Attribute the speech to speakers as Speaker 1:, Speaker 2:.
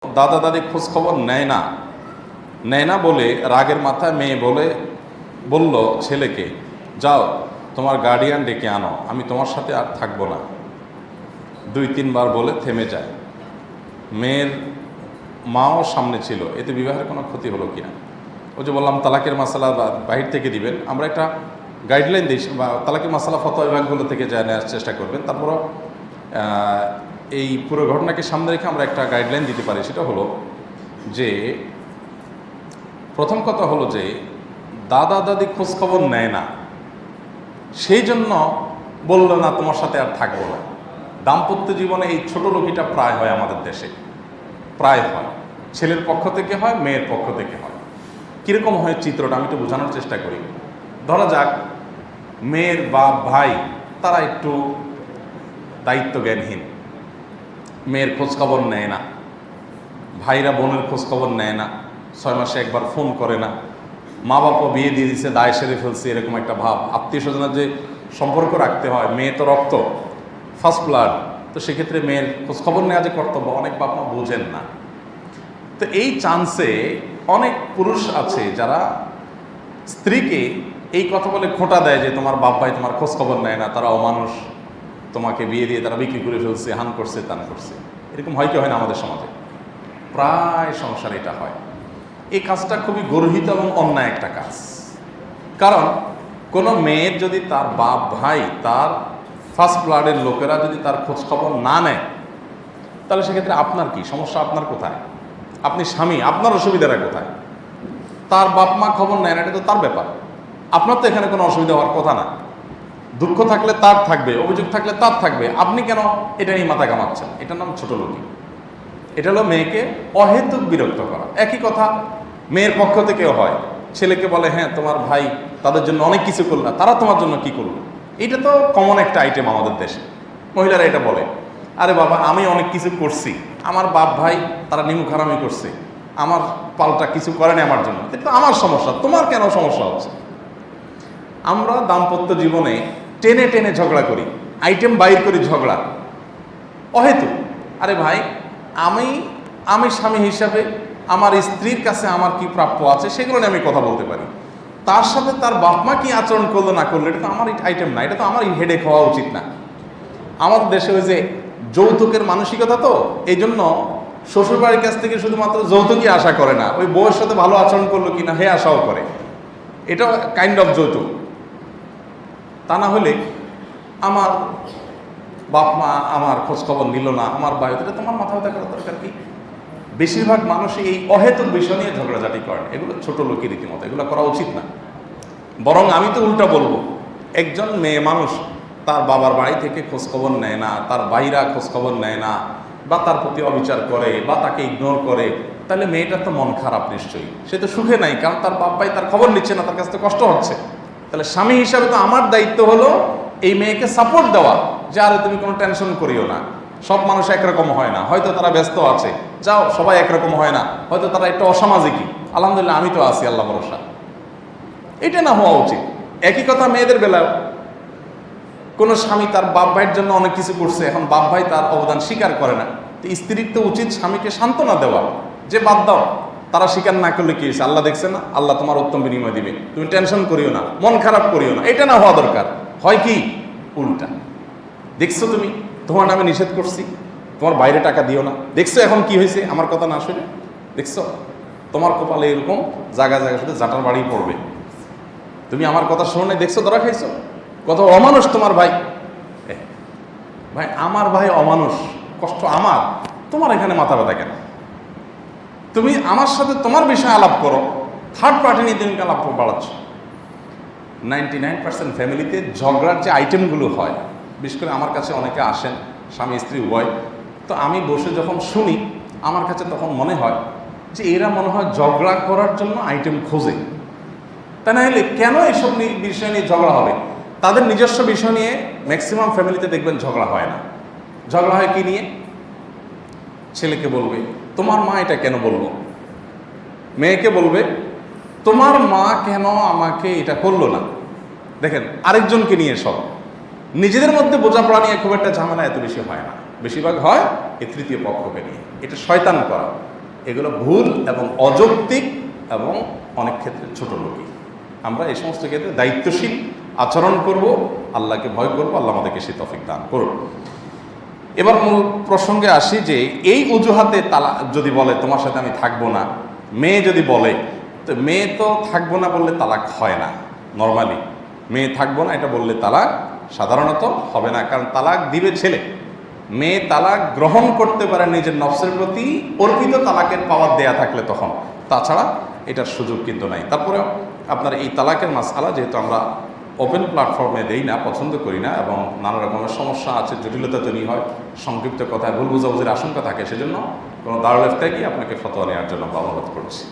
Speaker 1: দাদা দাদি খোঁজ খবর নেয় না বলে রাগের মাথায় মেয়ে বলল ছেলেকে, যাও তোমার গার্ডিয়ান ডেকে আনো, আমি তোমার সাথে আর থাকবো না। 2-3 বার বলে থেমে যায়। মেয়ের মাও সামনে ছিল, এতে বিবাহের কোনো ক্ষতি হলো কিনা? ওই যে বললাম তালাকের মাসালা বাহির থেকে দিবেন, আমরা একটা গাইডলাইন দিই, বা তালাকের মাসালা ফতোয়া বিভাগগুলো থেকে যায় নেওয়ার চেষ্টা করবেন। তারপরও এই পুরো ঘটনাকে সামনে রেখে আমরা একটা গাইডলাইন দিতে পারি। সেটা হলো যে, প্রথম কথা হলো যে দাদা দাদি খোঁজখবর নেয় না, সেই জন্য বললো না তোমার সাথে আর থাকবো না। দাম্পত্য জীবনে এই ছোট লোকিটা প্রায় হয় আমাদের দেশে, প্রায় হয়। ছেলের পক্ষ থেকে হয়, মেয়ের পক্ষ থেকে হয়। কীরকম হয় চিত্রটা আমি একটু বোঝানোর চেষ্টা করি। ধরা যাক মেয়ের বাপ ভাই তারা একটু দায়িত্ব জ্ঞানহীন, মেয়ের খোঁজখবর নেয় না, ভাইরা বোনের খোঁজখবর নেয় না, 6 মাসে একবার ফোন করে না, মা বাবা বিয়ে দিয়ে দিচ্ছে, দায় সেরে ফেলছে, এরকম একটা ভাব। আত্মীয় স্বজনের যে সম্পর্ক রাখতে হয়, মেয়ে তো রক্ত, ফার্স্ট ব্লাড, তো সেক্ষেত্রে মেয়ের খোঁজখবর নেওয়া যে কর্তব্য, অনেক বাপ মা বোঝেন না। তো এই চান্সে অনেক পুরুষ আছে যারা স্ত্রীকে এই কথা বলে খোঁটা দেয় যে তোমার বাপ ভাই তোমার খোঁজখবর নেয় না, তারা অমানুষ, তোমাকে বিয়ে দিয়ে তারা বিক্রি করে ফেলছে, হান করছে, তান করছে। এরকম হয় কি হয় না আমাদের সমাজে? প্রায় সংসারে এটা হয়। এই কাজটা খুবই গর্হিত এবং অন্যায় একটা কাজ। কারণ কোনো মেয়ের যদি তার বাপ ভাই, তার ফার্স্ট ব্লাডের লোকেরা যদি তার খোঁজখবর না নেয়, তাহলে সেক্ষেত্রে আপনার কি সমস্যা? আপনার কোথায়? আপনি স্বামী, আপনার অসুবিধাটা কোথায়? তার বাপ মা খবর নেয় না, এটা তো তার ব্যাপার। আপনার তো এখানে কোনো অসুবিধা হওয়ার কথা না। দুঃখ থাকলে তার থাকবে, অভিযোগ থাকলে তার থাকবে, আপনি কেন এটা নিয়ে মাথা কামাচ্ছেন? এটার নাম ছোট লোকই। এটা হলো মেয়েকে অহেতুক বিরক্ত করা। একই কথা মেয়ের পক্ষ থেকেও হয়। ছেলেকে বলে, হ্যাঁ তোমার ভাই তাদের জন্য অনেক কিছু করল, তারা তোমার জন্য কি করলো? এটা তো কমন একটা আইটেম আমাদের দেশে। মহিলারা এটা বলে, আরে বাবা আমি অনেক কিছু করছি, আমার বাপ ভাই তারা নিমুখ হারামি করছে, আমার পাল্টা কিছু করেনি আমার জন্য, এটা তো আমার সমস্যা, তোমার কেন সমস্যা হচ্ছে? আমরা দাম্পত্য জীবনে টেনে টেনে ঝগড়া করি, আইটেম বাইর করি ঝগড়া অহেতুক। আরে ভাই, আমি স্বামী হিসাবে আমার স্ত্রীর কাছে আমার কি প্রাপ্য আছে সেগুলো নিয়ে আমি কথা বলতে পারি। তার সাথে তার বাপ মা কি আচরণ করলো না করলো, এটা তো আমার আইটেম না, এটা তো আমার হেডেক হওয়া উচিত না। আমাদের দেশে ওই যে যৌতুকের মানসিকতা, তো এই জন্য শ্বশুরবাড়ির কাছ থেকে শুধুমাত্র যৌতুকই আশা করে না, ওই বউয়ের সাথে ভালো আচরণ করলো কিনা হে আশাও করে। এটা কাইন্ড অফ যৌতুক। তা না হলে আমার বাপ মা আমার খোঁজখবর নিল না, আমার ভাই, এটা তোমার মাথা ব্যথা করার দরকার কি? বেশিরভাগ মানুষই এই অহেতুক বিষয় নিয়ে ঝগড়াঝাটি করেন। এগুলো ছোট লোকের রীতিমতো, এগুলো করা উচিত না। বরং আমি তো উল্টা বলবো, একজন মেয়ে মানুষ তার বাবার বাড়ি থেকে খোঁজখবর নেয় না, তার ভাইরা খোঁজখবর নেয় না, বা তার প্রতি অবিচার করে, বা তাকে ইগনোর করে, তাহলে মেয়েটার তো মন খারাপ নিশ্চয়ই, সে তো সুখে নাই, কারণ তার বাপ ভাই তার খবর নিচ্ছে না, তার কাছে তো কষ্ট হচ্ছে। তাহলে স্বামী হিসাবে তো আমার দায়িত্ব হলো এই মেয়েকে সাপোর্ট দেওয়া, যে আরে তুমি কোনো টেনশন করিও না, সব মানুষ একরকম হয় না, হয়তো তারা ব্যস্ত আছে, যাও সবাই একরকম হয় না, হয়তো তারা একটু অসামাজিকই, আলহামদুলিল্লাহ আমি তো আছি, আল্লাহ ভরসা। এটা না হওয়া উচিত। একই কথা মেয়েদের বেলায়, কোনো স্বামী তার বাপ ভাইয়ের জন্য অনেক কিছু করছে, এখন বাপ ভাই তার অবদান স্বীকার করে না, তো স্ত্রীর তো উচিত স্বামীকে সান্ত্বনা দেওয়া, যে বাদ দাও, তারা স্বীকার না করলে কি হয়েছে, আল্লাহ দেখছে না, আল্লাহ তোমার উত্তম বিনিময় দিবে, তুমি টেনশন করিও না, মন খারাপ করিও না। এটা না হওয়া দরকার। হয় কি উল্টা, দেখছো তুমি, তোমার নামে নিষেধ করছি, তোমার বাইরে টাকা দিও না, দেখছো এখন কি হয়েছে আমার কথা না শুনে, দেখছো তোমার কপালে এরকম জায়গায় জায়গায় শুধু জাটার বাড়ি পড়বে, তুমি আমার কথা শুনে দেখছো ধরা খাইছো, কত অমানুষ তোমার ভাই। ভাই আমার ভাই অমানুষ, কষ্ট আমার, তোমার এখানে মাথা ব্যথা কেন? তুমি আমার সাথে তোমার বিষয়ে আলাপ করো, থার্ড পার্টি নিয়ে তুমি আলাপ বাড়াচ্ছ। 99% ফ্যামিলিতে ঝগড়ার যে আইটেমগুলো হয়, বিশেষ করে আমার কাছে অনেকে আসেন স্বামী স্ত্রী উভয়, তো আমি বসে যখন শুনি আমার কাছে তখন মনে হয় যে এরা মনে হয় ঝগড়া করার জন্য আইটেম খোঁজে। তা না হলে কেন এসব বিষয় নিয়ে ঝগড়া হবে? তাদের নিজস্ব বিষয় নিয়ে ম্যাক্সিমাম ফ্যামিলিতে দেখবেন ঝগড়া হয় না। ঝগড়া হয় কি নিয়ে? ছেলেকে বলবে তোমার মা এটা কেন বললো, মেয়েকে বলবে তোমার মা কেন আমাকে এটা করলো না। দেখেন আরেকজনকে নিয়ে সব, নিজেদের মধ্যে বোঝাপড়া নিয়ে খুব একটা ঝামেলা এত বেশি হয় না, বেশিরভাগ হয় এই তৃতীয় পক্ষকে নিয়ে। এটা শয়তান করা। এগুলো ভুল এবং অযৌক্তিক এবং অনেক ক্ষেত্রে ছোট লোকই। আমরা এই সমস্ত ক্ষেত্রে দায়িত্বশীল আচরণ করব, আল্লাহকে ভয় করব, আল্লাহ আমাদেরকে সেই তৌফিক দান করুন। এবার মূল প্রসঙ্গে আসি যে এই অজুহাতে তালাক যদি বলে তোমার সাথে আমি থাকবো না, মেয়ে যদি বলে, তো মেয়ে তো থাকবো না বললে তালাক হয় না। নর্মালি মেয়ে থাকবো না এটা বললে তালাক সাধারণত হবে না, কারণ তালাক দিবে ছেলে। মেয়ে তালাক গ্রহণ করতে পারে নিজের নফসের প্রতি অর্পিত তালাকের পাওয়ার দেয়া থাকলে তখন, তাছাড়া এটার সুযোগ কিন্তু নাই। তারপরেও আপনার এই তালাকের মাসআলা যেহেতু আমরা ওপেন প্ল্যাটফর্মে দেই না, পছন্দ করি না, এবং নানা রকমের সমস্যা আছে, জটিলতা তৈরি হয়, সংক্ষিপ্ত কথায় ভুল বোঝাবুঝির আশঙ্কা থাকে, সেজন্য কোনো দারুল ইফতায় গিয়ে আপনাকে ফতোয়া নেওয়ার জন্য অনুরোধ করছি।